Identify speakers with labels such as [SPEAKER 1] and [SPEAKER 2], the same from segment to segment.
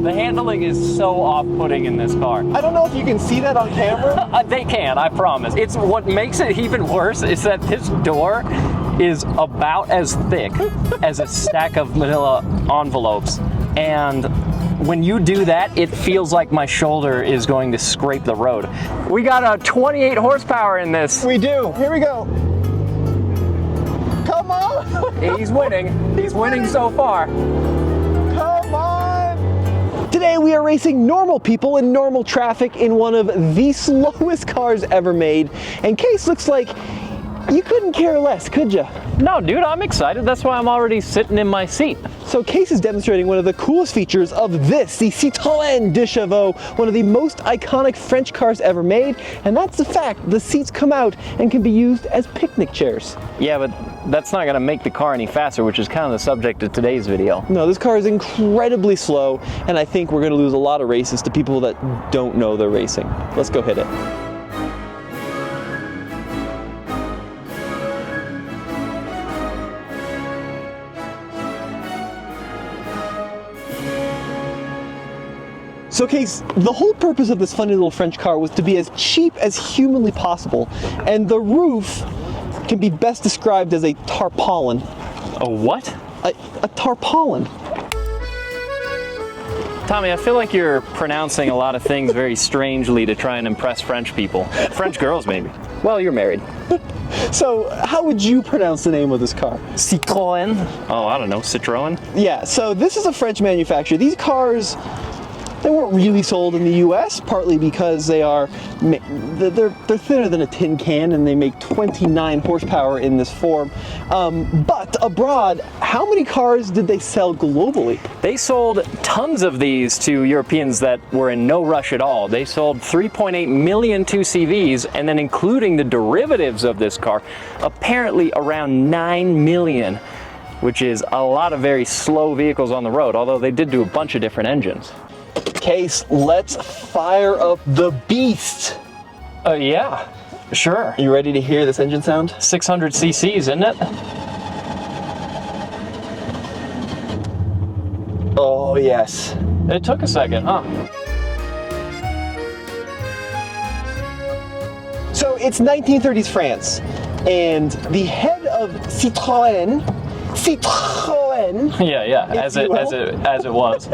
[SPEAKER 1] The handling is so off-putting in this car.
[SPEAKER 2] I don't know if you can see that on camera.
[SPEAKER 1] They can, I promise. It's what makes it even worse is that this door is about as thick as a stack of manila envelopes. And when you do that, it feels like my shoulder is going to scrape the road. We got a 28 horsepower in this.
[SPEAKER 2] We do. Here we go. Come on.
[SPEAKER 1] He's winning. He's winning so far.
[SPEAKER 2] Come on. Today we are racing normal people in normal traffic in one of the slowest cars ever made. And Case, looks like you couldn't care less, could you?
[SPEAKER 1] No, dude, I'm excited. That's why I'm already sitting in my seat.
[SPEAKER 2] So Case is demonstrating one of the coolest features of this, the Citroën de Chevaux, one of the most iconic French cars ever made, and that's the fact the seats come out and can be used as picnic chairs.
[SPEAKER 1] Yeah, but that's not gonna make the car any faster, which is kind of the subject of today's video.
[SPEAKER 2] No, this car is incredibly slow, and I think we're gonna lose a lot of races to people that don't know they're racing. Let's go hit it. So Case, the whole purpose of this funny little French car was to be as cheap as humanly possible, and the roof can be best described as a tarpaulin.
[SPEAKER 1] A what?
[SPEAKER 2] A tarpaulin.
[SPEAKER 1] Tommy, I feel like you're pronouncing a lot of things very strangely to try and impress French people. French girls, maybe. Well, you're married.
[SPEAKER 2] So, how would you pronounce the name of this car?
[SPEAKER 1] Citroën? Oh, I don't know, Citroën?
[SPEAKER 2] Yeah, so this is a French manufacturer. These cars, they weren't really sold in the US, partly because they're thinner than a tin can and they make 29 horsepower in this form. But abroad, how many cars did they sell globally?
[SPEAKER 1] They sold tons of these to Europeans that were in no rush at all. They sold 3.8 million 2CVs, and then including the derivatives of this car, apparently around 9 million, which is a lot of very slow vehicles on the road, although they did do a bunch of different engines.
[SPEAKER 2] Case, let's fire up the beast.
[SPEAKER 1] Yeah, sure.
[SPEAKER 2] You ready to hear this engine sound?
[SPEAKER 1] 600 cc's, isn't it?
[SPEAKER 2] Oh, yes.
[SPEAKER 1] It took a second, huh?
[SPEAKER 2] So it's 1930s France, and the head of Citroën,
[SPEAKER 1] Yeah, as it was.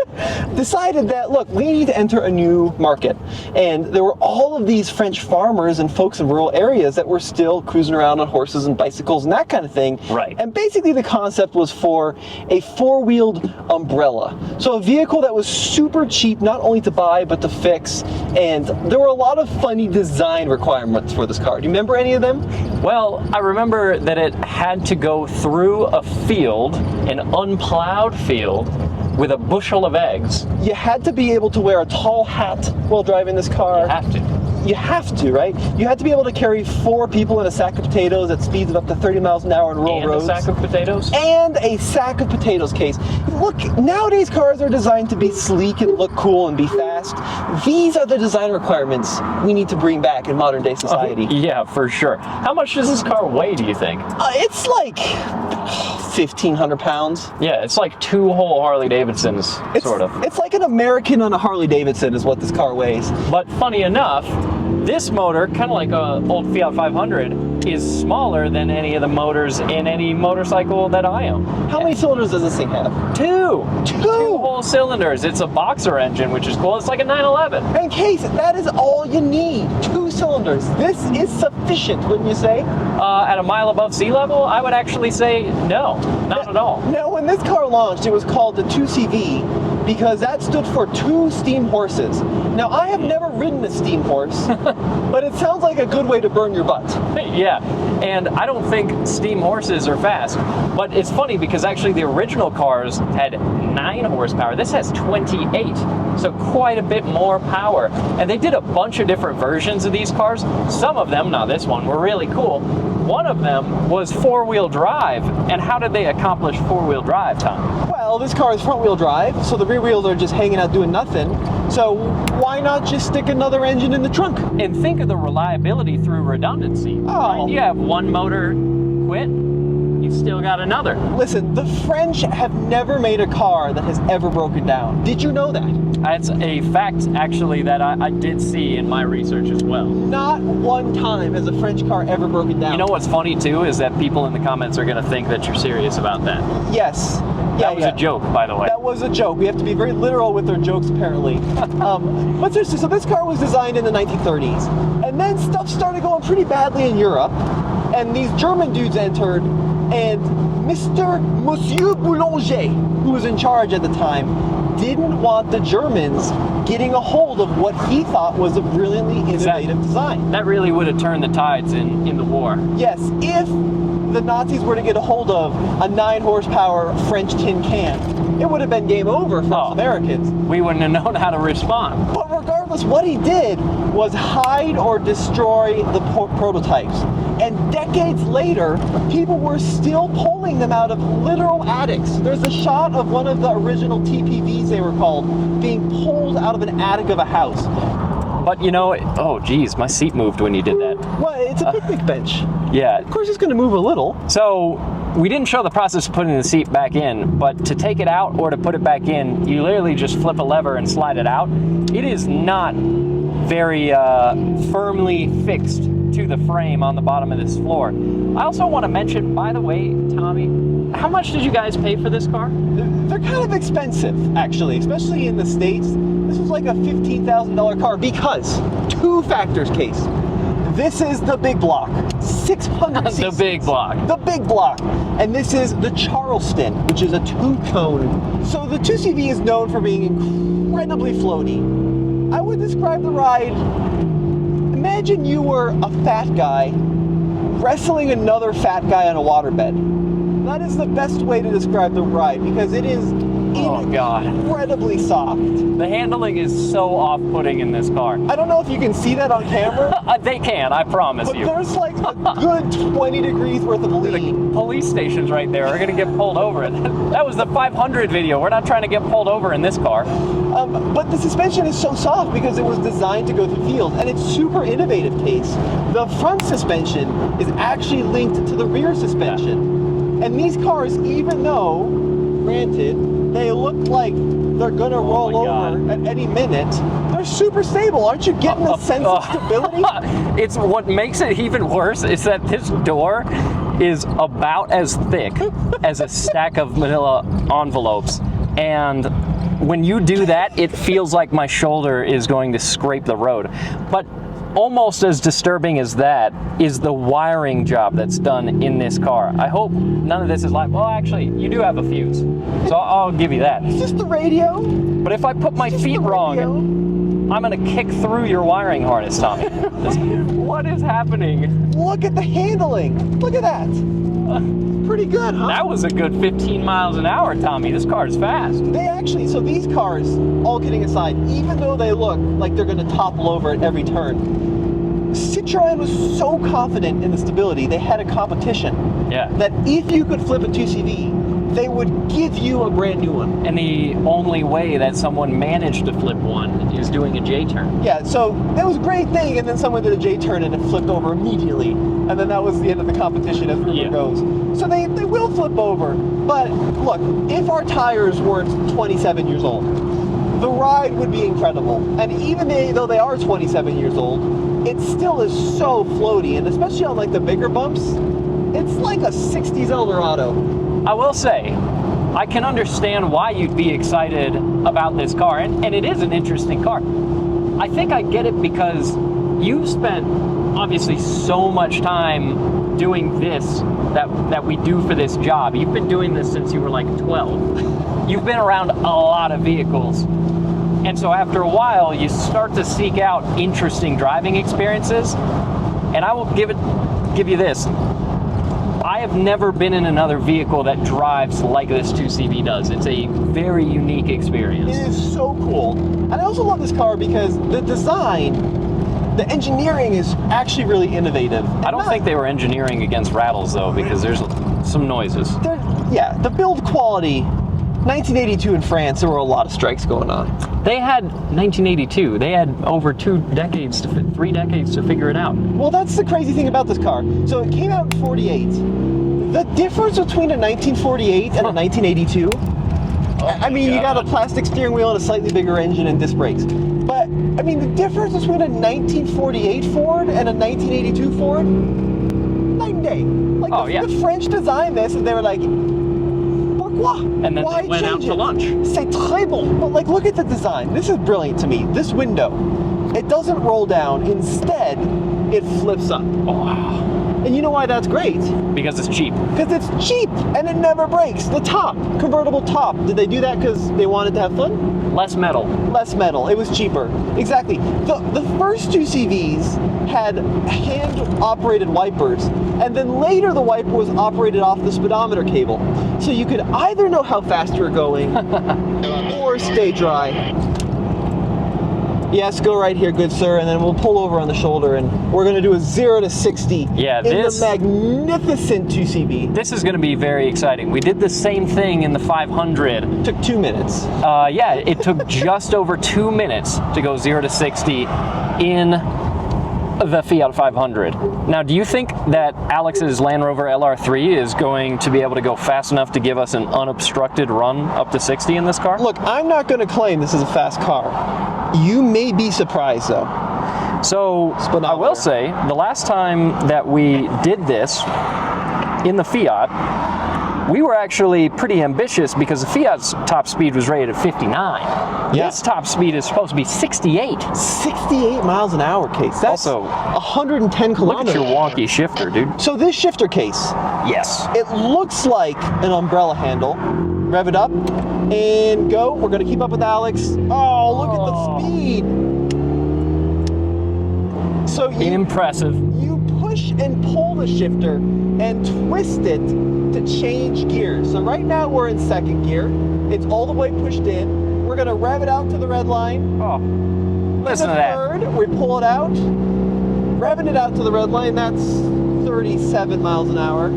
[SPEAKER 2] decided that, look, we need to enter a new market. And there were all of these French farmers and folks in rural areas that were still cruising around on horses and bicycles and that kind of thing.
[SPEAKER 1] Right.
[SPEAKER 2] And basically the concept was for a four-wheeled umbrella. So a vehicle that was super cheap, not only to buy, but to fix. And there were a lot of funny design requirements for this car. Do you remember any of them?
[SPEAKER 1] Well, I remember that it had to go through a field, an unplowed field, with a bushel of eggs.
[SPEAKER 2] You had to be able to wear a tall hat while driving this car.
[SPEAKER 1] You have to.
[SPEAKER 2] You have to, right? You had to be able to carry 4 people in a sack of potatoes at speeds of up to 30 miles an hour on rural roads.
[SPEAKER 1] And a sack of potatoes?
[SPEAKER 2] And a sack of potatoes, Case. Look, nowadays cars are designed to be sleek and look cool and be fast. These are the design requirements we need to bring back in modern day society.
[SPEAKER 1] Yeah, for sure. How much does this car weigh, do you think?
[SPEAKER 2] It's like 1,500 pounds.
[SPEAKER 1] Yeah, it's like 2 whole Harley Davidsons, sort of.
[SPEAKER 2] It's like an American on a Harley Davidson is what this car weighs.
[SPEAKER 1] But funny enough, this motor, kind of like an old Fiat 500, is smaller than any of the motors in any motorcycle that I own.
[SPEAKER 2] How many cylinders does this thing have?
[SPEAKER 1] 2 whole cylinders. It's a boxer engine, which is cool. It's like a 911.
[SPEAKER 2] And Case, that is all you need. 2 cylinders. This is sufficient, wouldn't you say?
[SPEAKER 1] At a mile above sea level, I would actually say no, not at all.
[SPEAKER 2] Now, when this car launched, it was called the 2CV because that stood for 2 steam horses. Now, I have never ridden a steam horse, but it sounds like a good way to burn your butt.
[SPEAKER 1] Yeah, and I don't think steam horses are fast, but it's funny because actually the original cars had 9 horsepower. This has 28, so quite a bit more power. And they did a bunch of different versions of these cars. Some of them, not this one, were really cool. One of them was 4-wheel drive. And how did they accomplish 4-wheel drive, Tom?
[SPEAKER 2] Well, this car is front-wheel drive, so the rear wheels are just hanging out doing nothing. So why not just stick another engine in the trunk?
[SPEAKER 1] And think of the reliability through redundancy.
[SPEAKER 2] Oh.
[SPEAKER 1] Right? You have one motor quit, You still got another.
[SPEAKER 2] Listen, the French have never made a car that has ever broken down. Did you know that?
[SPEAKER 1] That's a fact, actually, that I did see in my research as well.
[SPEAKER 2] Not one time has a French car ever broken down.
[SPEAKER 1] You know what's funny, too, is that people in the comments are going to think that you're serious about that.
[SPEAKER 2] Yes.
[SPEAKER 1] That was a joke, by the way.
[SPEAKER 2] That was a joke. We have to be very literal with their jokes, apparently. But seriously, so this car was designed in the 1930s. And then stuff started going pretty badly in Europe. And these German dudes entered. And Monsieur Boulanger, who was in charge at the time, didn't want the Germans getting a hold of what he thought was a brilliantly innovative design.
[SPEAKER 1] That really would have turned the tides in the war.
[SPEAKER 2] Yes, if the Nazis were to get a hold of a 9 horsepower French tin can, it would have been game over for us Americans.
[SPEAKER 1] We wouldn't have known how to respond.
[SPEAKER 2] But regardless, what he did was hide or destroy the prototypes. And decades later, people were still pulling them out of literal attics. There's a shot of one of the original TPVs, they were called, being pulled out of an attic of a house.
[SPEAKER 1] But you know, oh geez, my seat moved when you did that.
[SPEAKER 2] Well, it's a picnic bench.
[SPEAKER 1] Yeah.
[SPEAKER 2] Of course it's going to move a little.
[SPEAKER 1] So, we didn't show the process of putting the seat back in, but to take it out or to put it back in, you literally just flip a lever and slide it out. It is not very firmly fixed to the frame on the bottom of this floor. I also want to mention, by the way, Tommy, how much did you guys pay for this car?
[SPEAKER 2] They're kind of expensive, actually, especially in the States. This was like a $15,000 car because two factors, Case. This is the big block, 600 cc's.
[SPEAKER 1] The big block.
[SPEAKER 2] The big block. And this is the Charleston, which is a two-cone. So the 2CV is known for being incredibly floaty. I would describe the ride, imagine you were a fat guy wrestling another fat guy on a waterbed. That is the best way to describe the ride because it is incredibly soft.
[SPEAKER 1] The handling is so off-putting in this car.
[SPEAKER 2] I don't know if you can see that on camera.
[SPEAKER 1] They can, I promise
[SPEAKER 2] but
[SPEAKER 1] you.
[SPEAKER 2] There's like a good 20 degrees worth of lean.
[SPEAKER 1] The police stations right there are going to get pulled over. That was the 500 video. We're not trying to get pulled over in this car.
[SPEAKER 2] But the suspension is so soft because it was designed to go through fields, and it's super innovative, Case. The front suspension is actually linked to the rear suspension. Yeah. And these cars, even though, granted, they look like they're gonna roll over at any minute, they're super stable. Aren't you getting a sense of stability?
[SPEAKER 1] It's what makes it even worse is that this door is about as thick as a stack of manila envelopes. And when you do that, it feels like my shoulder is going to scrape the road. But almost as disturbing as that is the wiring job that's done in this car. I hope none of this is live. Well, actually, you do have a fuse, so I'll give you that.
[SPEAKER 2] It's just the radio.
[SPEAKER 1] But if I put my feet wrong, I'm gonna kick through your wiring harness, Tommy. What is happening?
[SPEAKER 2] Look at the handling. Look at that. Pretty good, huh?
[SPEAKER 1] That was a good 15 miles an hour, Tommy. This car is fast.
[SPEAKER 2] They actually, so these cars, all kidding aside, even though they look like they're going to topple over at every turn, Citroën was so confident in the stability, they had a competition.
[SPEAKER 1] Yeah.
[SPEAKER 2] That if you could flip a 2CV, they would give you a brand new one.
[SPEAKER 1] And the only way that someone managed to flip one is doing a J-turn.
[SPEAKER 2] Yeah, so that was a great thing, and then someone did a J-turn and it flipped over immediately. And then that was the end of the competition as rumor goes. So they will flip over. But look, if our tires weren't 27 years old, the ride would be incredible. And even though they are 27 years old, it still is so floaty. And especially on like the bigger bumps, it's like a 60s Eldorado.
[SPEAKER 1] I will say, I can understand why you'd be excited about this car. And it is an interesting car. I think I get it because you've spent obviously so much time doing this that we do for this job. You've been doing this since you were like 12. You've been around a lot of vehicles. And so after a while, you start to seek out interesting driving experiences. And I will give you this. I have never been in another vehicle that drives like this 2CV does. It's a very unique experience.
[SPEAKER 2] It is so cool. And I also love this car because the design, the engineering is actually really innovative.
[SPEAKER 1] I don't think they were engineering against rattles though, because there's some noises.
[SPEAKER 2] Yeah, the build quality, 1982 in France, there were a lot of strikes going on.
[SPEAKER 1] They had 1982. They had over 3 decades to figure it out.
[SPEAKER 2] Well, that's the crazy thing about this car. So it came out in 48. The difference between a 1948 and a 1982, I mean, you got a plastic steering wheel and a slightly bigger engine and disc brakes. But, I mean, the difference between a 1948 Ford and a 1982 Ford, night and day. Like, the French designed this and they were like, pourquoi?
[SPEAKER 1] And then
[SPEAKER 2] Why
[SPEAKER 1] they went out
[SPEAKER 2] change
[SPEAKER 1] to
[SPEAKER 2] it?
[SPEAKER 1] lunch.
[SPEAKER 2] C'est très bon. But, like, look at the design. This is brilliant to me. This window, it doesn't roll down. Instead, it flips up.
[SPEAKER 1] Oh, wow.
[SPEAKER 2] And you know why that's great?
[SPEAKER 1] Because it's cheap.
[SPEAKER 2] Because it's cheap and it never breaks. The top, convertible top. Did they do that because they wanted to have fun?
[SPEAKER 1] Less metal.
[SPEAKER 2] Less metal. It was cheaper. Exactly. The first two CVs had hand-operated wipers, and then later the wiper was operated off the speedometer cable. So you could either know how fast you're going or stay dry. Yes, go right here, good sir, and then we'll pull over on the shoulder, and we're going to do a 0 to 60
[SPEAKER 1] Yeah,
[SPEAKER 2] in the magnificent 2CV.
[SPEAKER 1] This is going to be very exciting. We did the same thing in the 500.
[SPEAKER 2] Took 2 minutes.
[SPEAKER 1] Yeah, it took just over 2 minutes to go 0 to 60 in the Fiat 500. Now, do you think that Alex's Land Rover LR3 is going to be able to go fast enough to give us an unobstructed run up to 60 in this car?
[SPEAKER 2] Look, I'm not going to claim this is a fast car. You may be surprised, though.
[SPEAKER 1] So, I will say, the last time that we did this in the Fiat, we were actually pretty ambitious because the Fiat's top speed was rated at 59.
[SPEAKER 2] Yeah.
[SPEAKER 1] This top speed is supposed to be 68.
[SPEAKER 2] 68 miles an hour, Case. That's
[SPEAKER 1] Also,
[SPEAKER 2] 110 kilometers.
[SPEAKER 1] Look at your wonky shifter, dude.
[SPEAKER 2] So this shifter case,
[SPEAKER 1] Yes.
[SPEAKER 2] it looks like an umbrella handle. Rev it up and go. We're going to keep up with Alex. Oh, look at the speed. So
[SPEAKER 1] Impressive.
[SPEAKER 2] you push and pull the shifter and twist it to change gears. So right now we're in second gear. It's all the way pushed in. We're going to rev it out to the red line.
[SPEAKER 1] Oh, listen to
[SPEAKER 2] In the
[SPEAKER 1] that.
[SPEAKER 2] third, we pull it out. Revving it out to the red line, that's 37 miles an hour.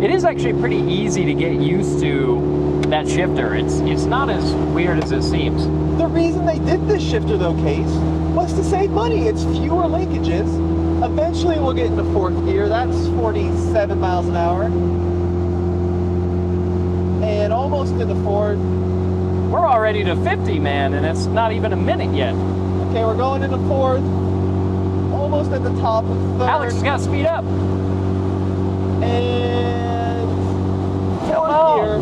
[SPEAKER 1] It is actually pretty easy to get used to that shifter. It's not as weird as it seems.
[SPEAKER 2] The reason they did this shifter though, Case, was to save money. It's fewer linkages. Eventually we'll get into fourth gear. That's 47 miles an hour. And almost into fourth.
[SPEAKER 1] We're already to 50, man, and it's not even a minute yet.
[SPEAKER 2] Okay, we're going into fourth. Almost at the top of third.
[SPEAKER 1] Alex has got to speed up.
[SPEAKER 2] And fourth gear.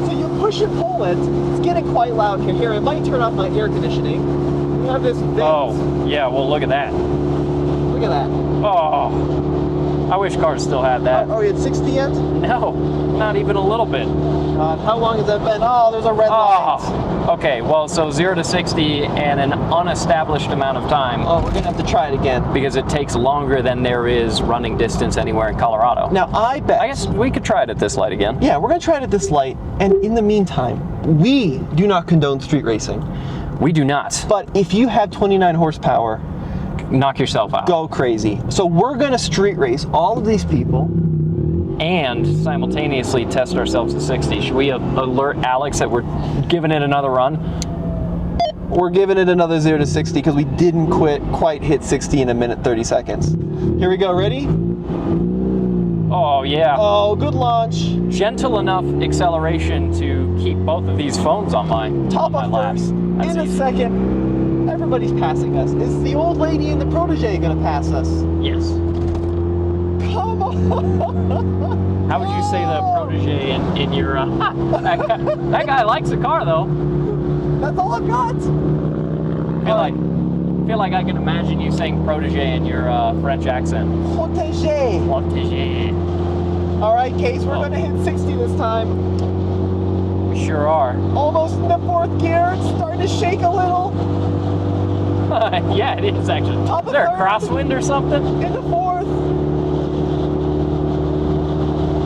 [SPEAKER 2] So you push and pull it. It's getting quite loud here. Here, I might turn off my air conditioning. We have this vent.
[SPEAKER 1] Oh, yeah, well, look at that.
[SPEAKER 2] Look at that.
[SPEAKER 1] Oh, I wish cars still had that.
[SPEAKER 2] Are we at 60 yet?
[SPEAKER 1] No, not even a little bit.
[SPEAKER 2] God, how long has that been? Oh, there's a red light.
[SPEAKER 1] Oh, okay, well, so 0 to 60 and an unestablished amount of time
[SPEAKER 2] Oh, we're gonna have to try it again.
[SPEAKER 1] because it takes longer than there is running distance anywhere in Colorado.
[SPEAKER 2] Now, I bet.
[SPEAKER 1] I guess we could try it at this light again.
[SPEAKER 2] Yeah, we're gonna try it at this light. And in the meantime, we do not condone street racing.
[SPEAKER 1] We do not.
[SPEAKER 2] But if you have 29 horsepower,
[SPEAKER 1] Knock yourself out.
[SPEAKER 2] go crazy. So we're gonna street race all of these people.
[SPEAKER 1] And simultaneously test ourselves at 60. Should we alert Alex that we're giving it another run?
[SPEAKER 2] We're giving it another 0 to 60 because we didn't quite hit 60 in a minute 30 seconds. Here we go, ready?
[SPEAKER 1] Oh, yeah.
[SPEAKER 2] Oh, good launch.
[SPEAKER 1] Gentle enough acceleration to keep both of these phones on my
[SPEAKER 2] Top
[SPEAKER 1] on my
[SPEAKER 2] up
[SPEAKER 1] laps.
[SPEAKER 2] first.
[SPEAKER 1] That's
[SPEAKER 2] In a
[SPEAKER 1] easy.
[SPEAKER 2] second, everybody's passing us. Is the old lady and the protege gonna pass us?
[SPEAKER 1] Yes.
[SPEAKER 2] Come on!
[SPEAKER 1] How would you say the protege in your... that guy likes the car, though.
[SPEAKER 2] That's all I've got.
[SPEAKER 1] I feel like I can imagine you saying protege in your French accent.
[SPEAKER 2] Protege.
[SPEAKER 1] Protege.
[SPEAKER 2] All right, Case, we're gonna hit 60 this time.
[SPEAKER 1] We sure are.
[SPEAKER 2] Almost in the fourth gear. It's starting to shake a little.
[SPEAKER 1] Yeah, it is actually.
[SPEAKER 2] Top
[SPEAKER 1] Is
[SPEAKER 2] of
[SPEAKER 1] there a
[SPEAKER 2] third.
[SPEAKER 1] crosswind or something?
[SPEAKER 2] Into fourth.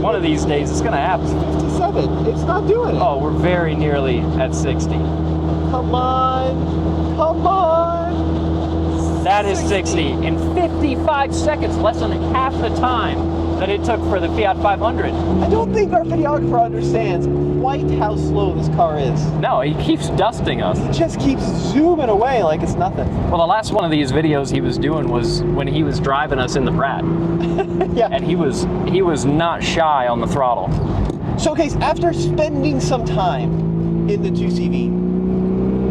[SPEAKER 1] One of these days it's gonna happen.
[SPEAKER 2] 57. It's not doing it.
[SPEAKER 1] Oh, we're very nearly at 60.
[SPEAKER 2] Come on. Come on.
[SPEAKER 1] That is 60 in 55 seconds, less than half the time than it took for the Fiat 500.
[SPEAKER 2] I don't think our videographer understands quite how slow this car is.
[SPEAKER 1] No, he keeps dusting us.
[SPEAKER 2] It just keeps zooming away like it's nothing.
[SPEAKER 1] Well, the last one of these videos he was doing was when he was driving us in the Brat.
[SPEAKER 2] Yeah.
[SPEAKER 1] And he was not shy on the throttle.
[SPEAKER 2] So, Case, after spending some time in the 2CV,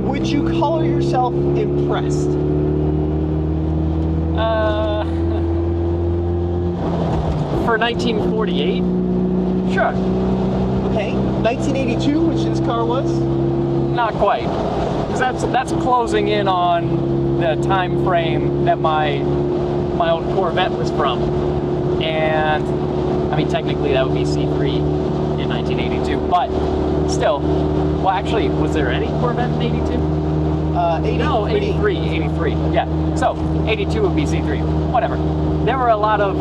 [SPEAKER 2] would you call yourself impressed?
[SPEAKER 1] For 1948? Sure.
[SPEAKER 2] Okay. 1982, which this car was?
[SPEAKER 1] Not quite. Because that's closing in on the time frame that my old Corvette was from. And, I mean, technically that would be C3 in 1982. But, still. Well, actually, was there any Corvette in 82?
[SPEAKER 2] 83.
[SPEAKER 1] No, 83. Yeah. So, 82 would be C3. Whatever. There were a lot of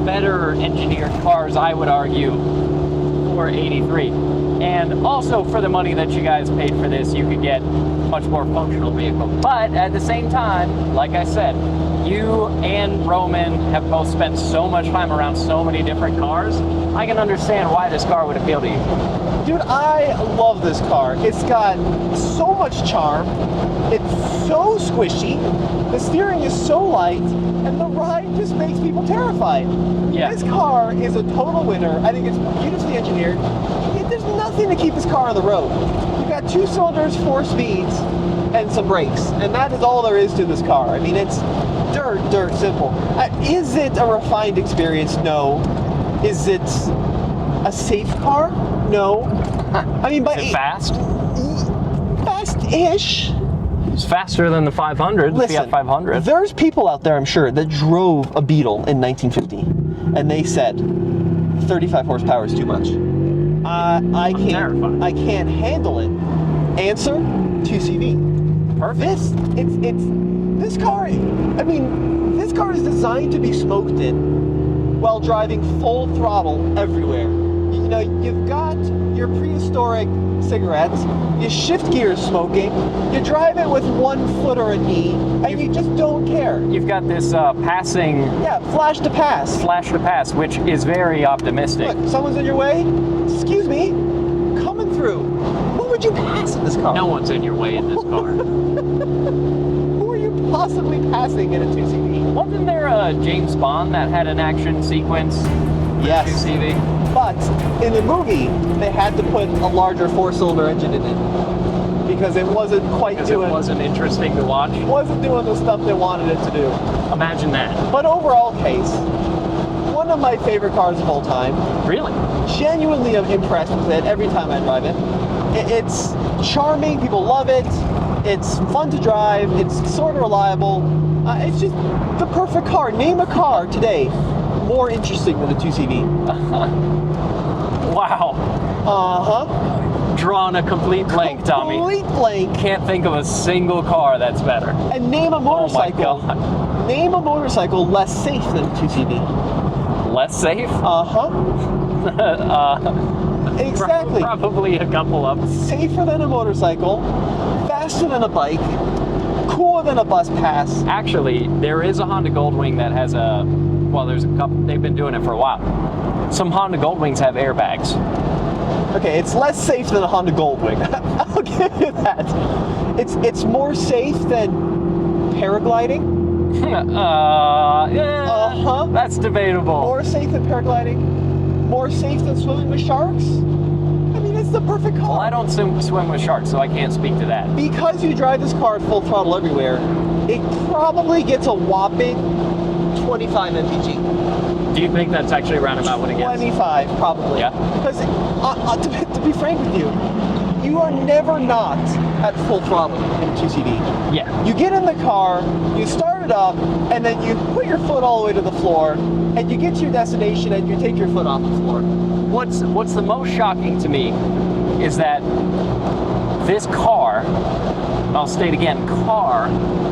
[SPEAKER 1] better engineered cars, I would argue, for 83. And also, for the money that you guys paid for this, you could get a much more functional vehicle. But at the same time, like I said, you and Roman have both spent so much time around so many different cars. I can understand why this car would appeal to you.
[SPEAKER 2] Dude, I love this car. It's got so much charm. It's so squishy. The steering is so light, and the ride just makes people terrified.
[SPEAKER 1] Yeah.
[SPEAKER 2] This car is a total winner. I think it's beautifully engineered. There's nothing to keep this car on the road. You've got 2 cylinders, 4 speeds, and some brakes, and that is all there is to this car. I mean, it's dirt simple. Is it a refined experience? No. Is it a safe car? No. I mean, but
[SPEAKER 1] Is it fast?
[SPEAKER 2] Fast-ish.
[SPEAKER 1] It's faster than the 500, the Fiat 500.
[SPEAKER 2] There's people out there, I'm sure, that drove a Beetle in 1950, and they said 35 horsepower is too much. I can't handle it. Answer: 2CV.
[SPEAKER 1] Perfect.
[SPEAKER 2] This car. I mean, this car is designed to be smoked in while driving full throttle everywhere. You know, you've got your prehistoric cigarettes, you shift gears smoking, you drive it with 1 foot or a knee, and you just don't care.
[SPEAKER 1] You've got this passing...
[SPEAKER 2] Yeah, flash to pass.
[SPEAKER 1] Flash to pass, which is very optimistic.
[SPEAKER 2] Look, someone's in your way? Excuse me, coming through. Who would you pass in this car?
[SPEAKER 1] No one's in your way in this car.
[SPEAKER 2] Who are you possibly passing in a 2CV?
[SPEAKER 1] Wasn't there a James Bond that had an action sequence?
[SPEAKER 2] Yes.
[SPEAKER 1] 2CV?
[SPEAKER 2] But in the movie, they had to put a larger 4-cylinder engine in it because it wasn't quite doing.
[SPEAKER 1] It wasn't interesting to watch.
[SPEAKER 2] Wasn't doing the stuff they wanted it to do.
[SPEAKER 1] Imagine that.
[SPEAKER 2] But overall, Case, one of my favorite cars of all time.
[SPEAKER 1] Really?
[SPEAKER 2] Genuinely impressed with it every time I drive it. It's charming. People love it. It's fun to drive. It's sort of reliable. It's just the perfect car. Name a car today more interesting than a 2CV.
[SPEAKER 1] Wow. Drawn a complete blank, Tommy.
[SPEAKER 2] Complete blank.
[SPEAKER 1] Can't think of a single car that's better.
[SPEAKER 2] And name a motorcycle.
[SPEAKER 1] Oh my God.
[SPEAKER 2] Name a motorcycle less safe than a 2CV.
[SPEAKER 1] Less safe?
[SPEAKER 2] Exactly.
[SPEAKER 1] Probably a couple of them.
[SPEAKER 2] Safer than a motorcycle, faster than a bike, cooler than a bus pass.
[SPEAKER 1] Actually, there is a Honda Goldwing that has there's a couple, they've been doing it for a while. Some Honda Goldwings have airbags.
[SPEAKER 2] Okay, it's less safe than a Honda Goldwing. I'll give you that. It's more safe than paragliding.
[SPEAKER 1] That's debatable.
[SPEAKER 2] More safe than paragliding. More safe than swimming with sharks. I mean, it's the perfect car.
[SPEAKER 1] Well, I don't swim with sharks, so I can't speak to that.
[SPEAKER 2] Because you drive this car at full throttle everywhere, it probably gets a whopping 25 mpg.
[SPEAKER 1] Do you think that's actually around about what it gets?
[SPEAKER 2] 25, probably.
[SPEAKER 1] Yeah.
[SPEAKER 2] Because, to be frank with you, you are never not at full throttle in a 2CV.
[SPEAKER 1] Yeah.
[SPEAKER 2] You get in the car, you start it up, and then you put your foot all the way to the floor, and you get to your destination, and you take your foot off the floor.
[SPEAKER 1] What's the most shocking to me is that this car, I'll state again, car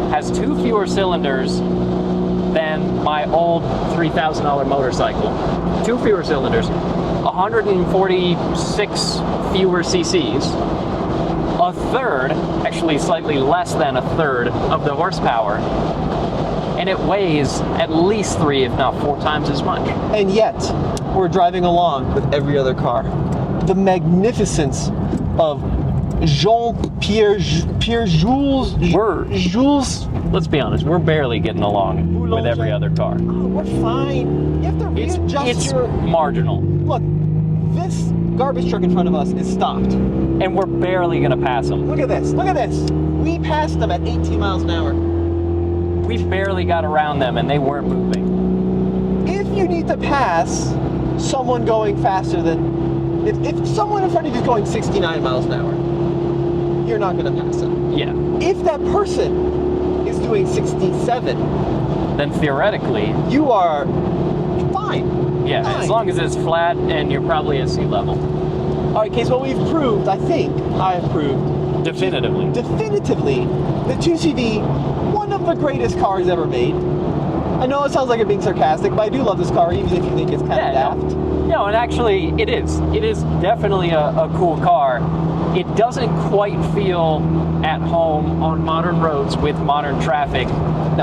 [SPEAKER 1] has 2 fewer cylinders than my old $3,000 motorcycle. 2 fewer cylinders, 146 fewer cc's, a third, actually slightly less than a third of the horsepower, and it weighs at least 3, if not 4 times as much.
[SPEAKER 2] And yet, we're driving along with every other car. The magnificence of Jean-Pierre Jules.
[SPEAKER 1] Let's be honest, we're barely getting along with every other car.
[SPEAKER 2] Oh, we're fine. You have to readjust
[SPEAKER 1] It's marginal.
[SPEAKER 2] Look, this garbage truck in front of us is stopped.
[SPEAKER 1] And we're barely going to pass them.
[SPEAKER 2] Look at this. Look at this. We passed them at 18 miles an hour.
[SPEAKER 1] We barely got around them and they weren't moving.
[SPEAKER 2] If you need to pass someone going faster than... If someone in front of you is going 69 miles an hour, you're not going to pass them.
[SPEAKER 1] Yeah.
[SPEAKER 2] If that person is doing 67,
[SPEAKER 1] then theoretically,
[SPEAKER 2] you are fine.
[SPEAKER 1] Yeah,
[SPEAKER 2] fine.
[SPEAKER 1] as long as it's flat and you're probably at sea level.
[SPEAKER 2] All right, Case, what we've proved, I have proved
[SPEAKER 1] Definitively,
[SPEAKER 2] the 2CV, one of the greatest cars ever made. I know it sounds like I'm being sarcastic, but I do love this car, even if you think it's kind of daft.
[SPEAKER 1] No, and actually it is. It is definitely a cool car. It doesn't quite feel at home on modern roads with modern traffic,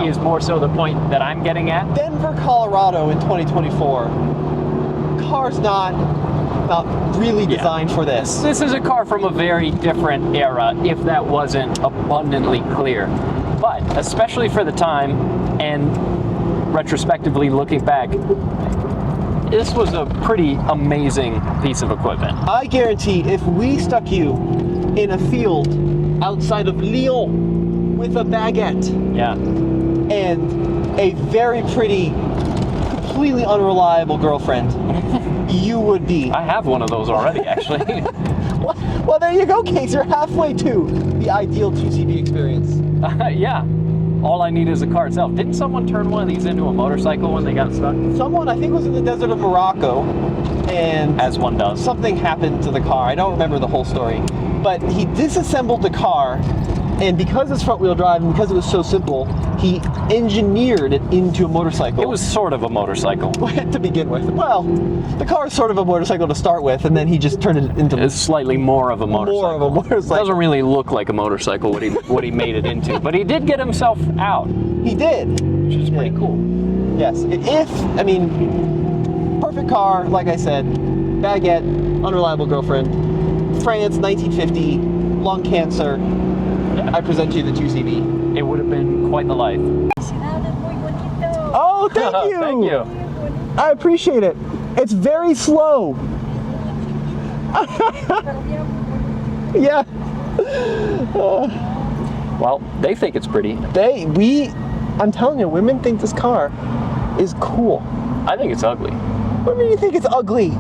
[SPEAKER 1] is more so the point that I'm getting at.
[SPEAKER 2] Denver, Colorado in 2024, car's not really designed for this.
[SPEAKER 1] This is a car from a very different era, if that wasn't abundantly clear. But especially for the time, and retrospectively looking back, this was a pretty amazing piece of equipment.
[SPEAKER 2] I guarantee if we stuck you in a field outside of Lyon with a baguette and a very pretty, completely unreliable girlfriend, you would be.
[SPEAKER 1] I have one of those already, actually.
[SPEAKER 2] Well, there you go, Case. You're halfway to the ideal 2CV experience.
[SPEAKER 1] Yeah. All I need is a car itself. Didn't someone turn one of these into a motorcycle when they got stuck?
[SPEAKER 2] Someone, I think, was in the desert of Morocco, and
[SPEAKER 1] as one does,
[SPEAKER 2] something happened to the car. I don't remember the whole story, but he disassembled the car, and because it's front-wheel drive and because it was so simple, he engineered it into a motorcycle.
[SPEAKER 1] It was sort of a motorcycle
[SPEAKER 2] to begin with. Well, the car is sort of a motorcycle to start with, and then he just turned it into
[SPEAKER 1] it's slightly more of a motorcycle.
[SPEAKER 2] More of a motorcycle.
[SPEAKER 1] It doesn't really look like a motorcycle what he made it into, but he did get himself out.
[SPEAKER 2] He did,
[SPEAKER 1] which is pretty cool.
[SPEAKER 2] Yes, perfect car, like I said, baguette, unreliable girlfriend, France, 1950, lung cancer. Yeah. I present you the 2CV.
[SPEAKER 1] It would have been quite the life.
[SPEAKER 2] Oh, thank you.
[SPEAKER 1] Thank you.
[SPEAKER 2] I appreciate it. It's very slow. Yeah.
[SPEAKER 1] Well, they think it's pretty.
[SPEAKER 2] I'm telling you, women think this car is cool.
[SPEAKER 1] I think it's ugly.
[SPEAKER 2] What do you think it's ugly?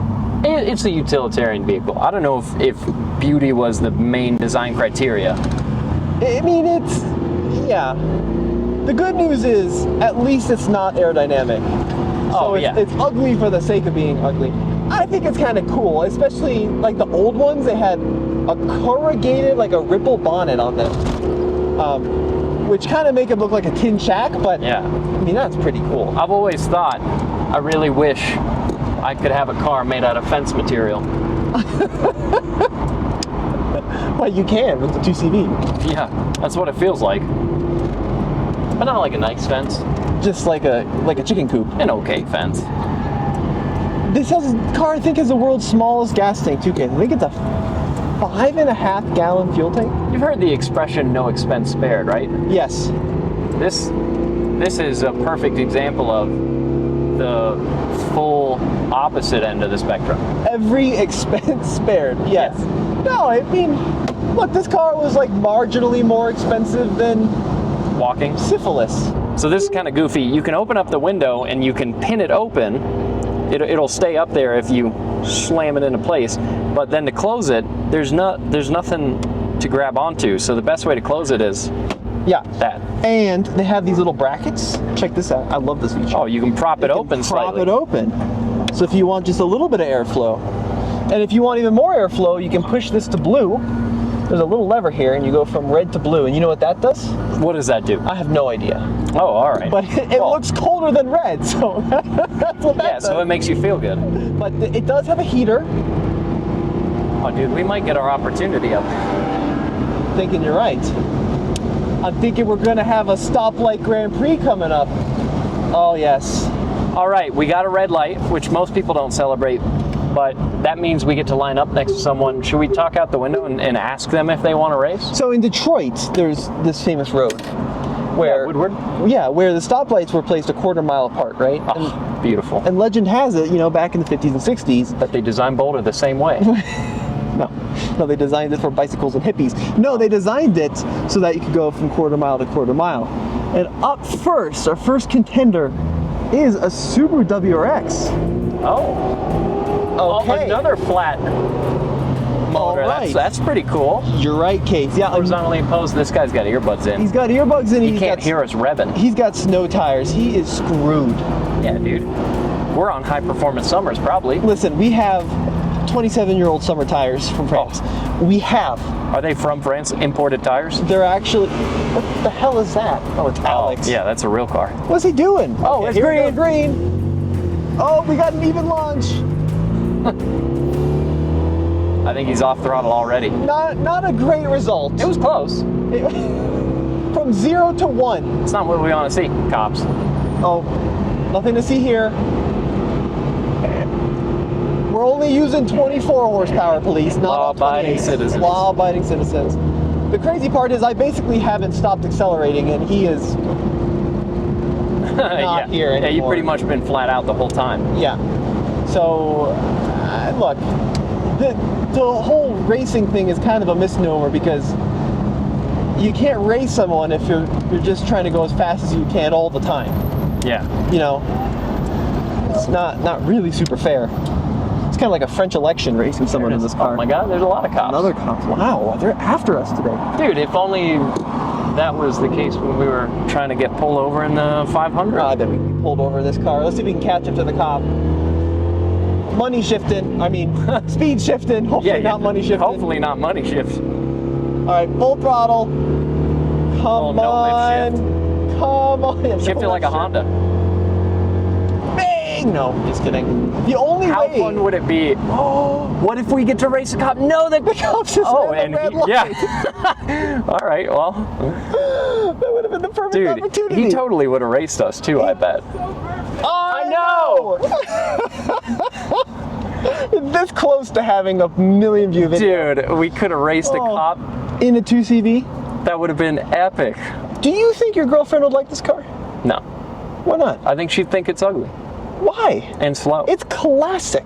[SPEAKER 1] It's a utilitarian vehicle. I don't know if beauty was the main design criteria.
[SPEAKER 2] I mean, the good news is, at least it's not aerodynamic. So it's ugly for the sake of being ugly. I think it's kind of cool, especially like the old ones, they had a corrugated, like a ripple bonnet on them. Which kind of make it look like a tin shack, but I mean, that's pretty cool.
[SPEAKER 1] I've always thought, I really wish I could have a car made out of fence material.
[SPEAKER 2] Well, you can with the 2CV.
[SPEAKER 1] Yeah, that's what it feels like. But not like a nice fence.
[SPEAKER 2] Just like a chicken coop.
[SPEAKER 1] An okay fence.
[SPEAKER 2] This car, I think, is the world's smallest gas tank, too, Kate. I think it's a 5.5 gallon fuel tank.
[SPEAKER 1] You've heard the expression "no expense spared," right?
[SPEAKER 2] Yes.
[SPEAKER 1] This is a perfect example of the full opposite end of the spectrum.
[SPEAKER 2] Every expense spared. Yes. No, I mean, look, this car was like marginally more expensive than
[SPEAKER 1] walking
[SPEAKER 2] syphilis.
[SPEAKER 1] So this is kind of goofy. You can open up the window and you can pin it open. It'll stay up there if you slam it into place. But then to close it, there's nothing to grab onto. So the best way to close it is that.
[SPEAKER 2] And they have these little brackets. Check this out. I love this feature.
[SPEAKER 1] Oh, you can prop it open slightly.
[SPEAKER 2] Prop it open. So if you want just a little bit of airflow, and if you want even more airflow, you can push this to blue. There's a little lever here, and you go from red to blue. And you know what that does?
[SPEAKER 1] What does that do?
[SPEAKER 2] I have no idea.
[SPEAKER 1] Oh, all right.
[SPEAKER 2] But it looks colder than red, so that's what that does.
[SPEAKER 1] So it makes you feel good.
[SPEAKER 2] But it does have a heater.
[SPEAKER 1] Oh, dude, we might get our opportunity up.
[SPEAKER 2] Thinking you're right. I'm thinking we're gonna have a stoplight Grand Prix coming up. Oh yes.
[SPEAKER 1] All right, we got a red light, which most people don't celebrate, but that means we get to line up next to someone. Should we talk out the window and ask them if they want to race?
[SPEAKER 2] So in Detroit, there's this famous road where
[SPEAKER 1] Woodward?
[SPEAKER 2] Yeah, where the stoplights were placed a quarter mile apart, right?
[SPEAKER 1] Oh, beautiful.
[SPEAKER 2] And legend has it, back in the 50s and 60s.
[SPEAKER 1] That they designed Boulder the same way.
[SPEAKER 2] No, they designed it for bicycles and hippies. No, they designed it so that you could go from quarter mile to quarter mile. And up first, our first contender is a Subaru WRX.
[SPEAKER 1] Oh.
[SPEAKER 2] Okay.
[SPEAKER 1] Oh, another flat motor.
[SPEAKER 2] All right.
[SPEAKER 1] That's pretty cool.
[SPEAKER 2] You're right, Case. Yeah,
[SPEAKER 1] Horizontally opposed, this guy's got earbuds in.
[SPEAKER 2] he's got earbuds in.
[SPEAKER 1] He can't hear us revving.
[SPEAKER 2] He's got snow tires. He is screwed.
[SPEAKER 1] Yeah, dude. We're on high performance summers, probably.
[SPEAKER 2] Listen, we have 27-year-old summer tires from France. We have.
[SPEAKER 1] Are they from France? Imported tires?
[SPEAKER 2] They're actually. What the hell is that? Oh, it's Alex.
[SPEAKER 1] Yeah, that's a real car.
[SPEAKER 2] What's he doing?
[SPEAKER 1] Oh, it's
[SPEAKER 2] here we go,
[SPEAKER 1] green.
[SPEAKER 2] green. Oh, we got an even launch.
[SPEAKER 1] I think he's off throttle already.
[SPEAKER 2] Not a great result.
[SPEAKER 1] It was close.
[SPEAKER 2] From 0 to 1.
[SPEAKER 1] It's not what we want to see, cops.
[SPEAKER 2] Oh, nothing to see here. We're only using 24 horsepower, police, not
[SPEAKER 1] Law-abiding
[SPEAKER 2] 28.
[SPEAKER 1] citizens.
[SPEAKER 2] Law-abiding citizens. The crazy part is I basically haven't stopped accelerating, and he is not here anymore.
[SPEAKER 1] Yeah, you've pretty much been flat out the whole time.
[SPEAKER 2] Yeah. So, look, the whole racing thing is kind of a misnomer because you can't race someone if you're just trying to go as fast as you can all the time.
[SPEAKER 1] Yeah.
[SPEAKER 2] It's not really super fair. It's kind of like a French election racing someone in this car.
[SPEAKER 1] Oh my God, there's a lot of cops.
[SPEAKER 2] Another cop. Wow, they're after us today.
[SPEAKER 1] Dude, if only that was the case when we were trying to get pulled over in the 500.
[SPEAKER 2] I bet we can be pulled over this car. Let's see if we can catch up to the cop. Money shifting. I mean, speed shifting. Hopefully not money shifting.
[SPEAKER 1] Hopefully not money shift.
[SPEAKER 2] All right, full throttle. Come
[SPEAKER 1] no
[SPEAKER 2] on.
[SPEAKER 1] lift shift.
[SPEAKER 2] Come on. Yeah,
[SPEAKER 1] Shift it like a Honda.
[SPEAKER 2] Bang! No, just kidding. The only
[SPEAKER 1] How
[SPEAKER 2] way.
[SPEAKER 1] fun would it be? What if we get to race a cop? No, the
[SPEAKER 2] cops just ran the red light.
[SPEAKER 1] Yeah. All right, well.
[SPEAKER 2] That would have been the perfect
[SPEAKER 1] Dude,
[SPEAKER 2] opportunity.
[SPEAKER 1] he totally would have raced us too, I bet.
[SPEAKER 2] I know! This close to having a million view video.
[SPEAKER 1] Dude, we could have raced a cop.
[SPEAKER 2] In a 2CV?
[SPEAKER 1] That would have been epic.
[SPEAKER 2] Do you think your girlfriend would like this car?
[SPEAKER 1] No.
[SPEAKER 2] Why not?
[SPEAKER 1] I think she'd think it's ugly
[SPEAKER 2] Why?
[SPEAKER 1] and slow.
[SPEAKER 2] It's classic.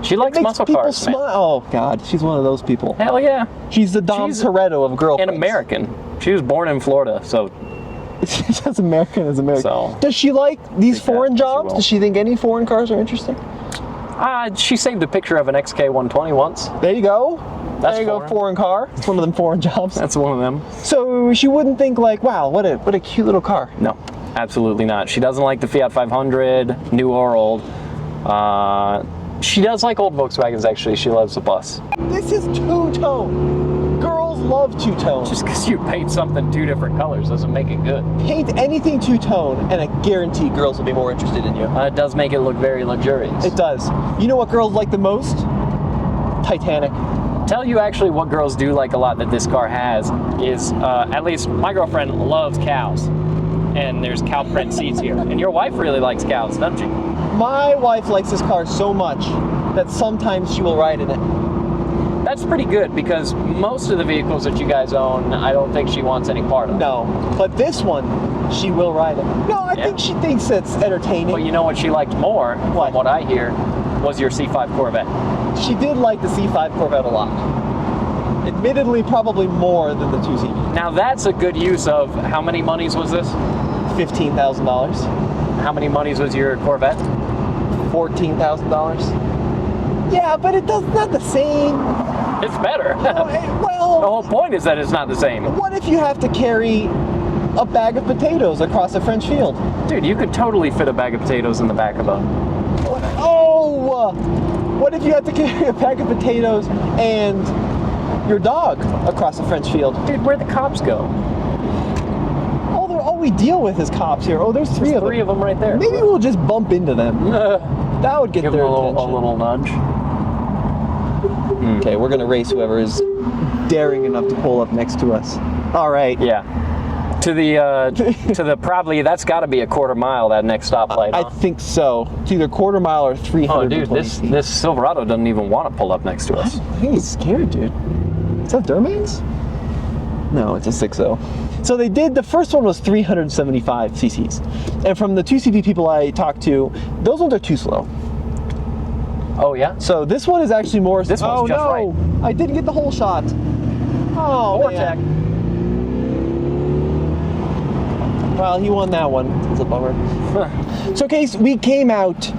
[SPEAKER 1] She likes
[SPEAKER 2] Makes
[SPEAKER 1] muscle
[SPEAKER 2] people
[SPEAKER 1] cars,
[SPEAKER 2] smile.
[SPEAKER 1] man.
[SPEAKER 2] Oh God, she's one of those people.
[SPEAKER 1] Hell yeah.
[SPEAKER 2] She's the Dom
[SPEAKER 1] She's
[SPEAKER 2] Toretto of girlfriends.
[SPEAKER 1] An American. She was born in Florida, so
[SPEAKER 2] She's as American as American.
[SPEAKER 1] So,
[SPEAKER 2] does she like these foreign
[SPEAKER 1] she
[SPEAKER 2] jobs?
[SPEAKER 1] will.
[SPEAKER 2] Does she think any foreign cars are interesting?
[SPEAKER 1] she saved a picture of an XK120 once.
[SPEAKER 2] There you go.
[SPEAKER 1] That's
[SPEAKER 2] there you
[SPEAKER 1] foreign.
[SPEAKER 2] go, foreign car. It's one of them foreign jobs.
[SPEAKER 1] That's one of them.
[SPEAKER 2] So she wouldn't think like, wow, what a cute little car.
[SPEAKER 1] No, absolutely not. She doesn't like the Fiat 500, new or old. She does like old Volkswagens, actually. She loves the bus.
[SPEAKER 2] This is two-tone. Girls love two-tone.
[SPEAKER 1] Just because you paint something two different colors doesn't make it good.
[SPEAKER 2] Paint anything two-tone, and I guarantee girls will be more interested in you.
[SPEAKER 1] It does make it look very luxurious.
[SPEAKER 2] It does. You know what girls like the most? Titanic.
[SPEAKER 1] Tell you actually what girls do like a lot that this car has is, at least my girlfriend loves cows. And there's cow print seats here. And your wife really likes cows, doesn't she?
[SPEAKER 2] My wife likes this car so much that sometimes she will ride in it.
[SPEAKER 1] That's pretty good because most of the vehicles that you guys own, I don't think she wants any part of.
[SPEAKER 2] No, but this one, she will ride it. No, I think she thinks it's entertaining.
[SPEAKER 1] But you know what she liked more, from what I hear, was your C5 Corvette.
[SPEAKER 2] She did like the C5 Corvette a lot. Admittedly, probably more than the 2CV.
[SPEAKER 1] Now that's a good use of, how many monies was this?
[SPEAKER 2] $15,000.
[SPEAKER 1] How many monies was your Corvette?
[SPEAKER 2] $14,000. Yeah, but it's not the same.
[SPEAKER 1] It's better.
[SPEAKER 2] Well,
[SPEAKER 1] the whole point is that it's not the same.
[SPEAKER 2] What if you have to carry a bag of potatoes across a French field?
[SPEAKER 1] Dude, you could totally fit a bag of potatoes in the back of a...
[SPEAKER 2] What if you have to carry a bag of potatoes and your dog across a French field?
[SPEAKER 1] Dude, where'd the cops go?
[SPEAKER 2] All we deal with is cops here. Oh, there's three of them.
[SPEAKER 1] Three of them right there.
[SPEAKER 2] Maybe we'll just bump into them. That would get
[SPEAKER 1] Give
[SPEAKER 2] their
[SPEAKER 1] them a
[SPEAKER 2] attention.
[SPEAKER 1] little nudge.
[SPEAKER 2] Okay, we're gonna race whoever is daring enough to pull up next to us. All right.
[SPEAKER 1] Yeah. To the probably, that's got to be a quarter mile, that next stoplight.
[SPEAKER 2] I
[SPEAKER 1] Huh?
[SPEAKER 2] think so. It's either quarter mile or 300.
[SPEAKER 1] Oh, dude, this Silverado doesn't even want to pull up next to us.
[SPEAKER 2] I think he's scared, dude. Is that Durman's? No, it's a 6.0. So they did, the first one was 375 cc's. And from the 2CV people I talked to, those ones are too slow.
[SPEAKER 1] Oh, yeah?
[SPEAKER 2] So this one is actually more...
[SPEAKER 1] This one's just right.
[SPEAKER 2] I didn't get the whole shot. Oh,
[SPEAKER 1] Vortex.
[SPEAKER 2] man. Well, he won that one. It's a bummer. So, Case, we came out...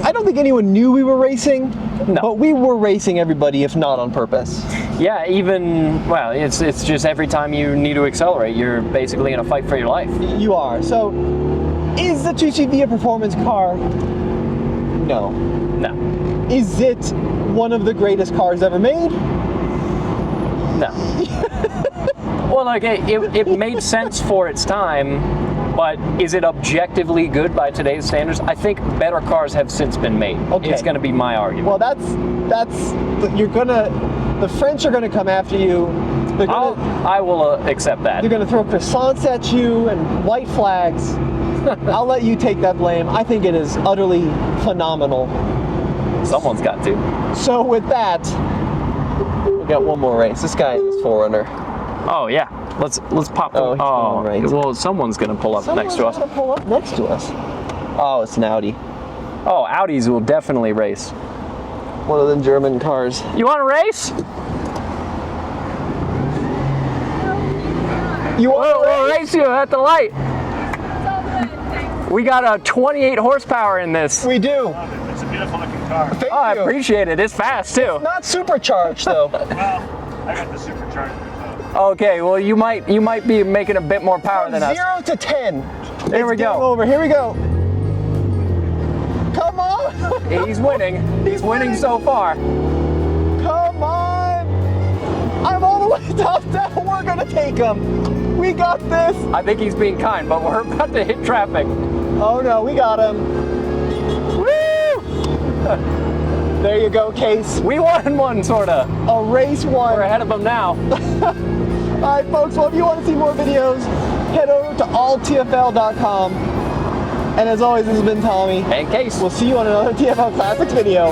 [SPEAKER 2] I don't think anyone knew we were racing,
[SPEAKER 1] No.
[SPEAKER 2] but we were racing everybody, if not on purpose.
[SPEAKER 1] Yeah, even, well, it's just every time you need to accelerate, you're basically in a fight for your life.
[SPEAKER 2] You are. So, is the 2CV a performance car? No.
[SPEAKER 1] No.
[SPEAKER 2] Is it one of the greatest cars ever made?
[SPEAKER 1] No. Well, like, it made sense for its time, but is it objectively good by today's standards? I think better cars have since been made.
[SPEAKER 2] Okay.
[SPEAKER 1] It's going to be my argument.
[SPEAKER 2] Well, the French are gonna come after you.
[SPEAKER 1] I will accept that.
[SPEAKER 2] They're gonna throw croissants at you and white flags. I'll let you take that blame. I think it is utterly phenomenal.
[SPEAKER 1] Someone's got to.
[SPEAKER 2] So with that, we got one more race. This guy is 4Runner.
[SPEAKER 1] Oh yeah, let's pop them.
[SPEAKER 2] Oh, he's going right.
[SPEAKER 1] Well, someone's gonna pull up next to us.
[SPEAKER 2] Someone's gonna pull up next to us. Oh, it's an Audi.
[SPEAKER 1] Oh, Audis will definitely race.
[SPEAKER 2] One of them German cars.
[SPEAKER 1] You want to race? We'll race you at the light. We got a 28 horsepower in this.
[SPEAKER 2] We do.
[SPEAKER 3] It's a beautiful looking car.
[SPEAKER 2] Thank
[SPEAKER 1] Oh, I
[SPEAKER 2] you.
[SPEAKER 1] appreciate it. It's fast too.
[SPEAKER 2] Not supercharged though.
[SPEAKER 3] Well, I got the supercharger.
[SPEAKER 1] Okay, well you might be making a bit more power than us.
[SPEAKER 2] 0 to 10.
[SPEAKER 1] There we
[SPEAKER 2] It's game
[SPEAKER 1] go.
[SPEAKER 2] over. Here we go. Come on.
[SPEAKER 1] He's winning. He's winning so far.
[SPEAKER 2] Come on. I'm all the way top down. We're gonna take him. We got this.
[SPEAKER 1] I think he's being kind, but we're about to hit traffic.
[SPEAKER 2] Oh no, we got him.
[SPEAKER 1] Woo!
[SPEAKER 2] There you go, Case.
[SPEAKER 1] We won one, sorta.
[SPEAKER 2] A race won.
[SPEAKER 1] We're ahead of them now.
[SPEAKER 2] All right, folks. Well, if you want to see more videos, head over to alltfl.com. And as always, this has been Tommy.
[SPEAKER 1] And Case.
[SPEAKER 2] We'll see you on another TFL Classics video.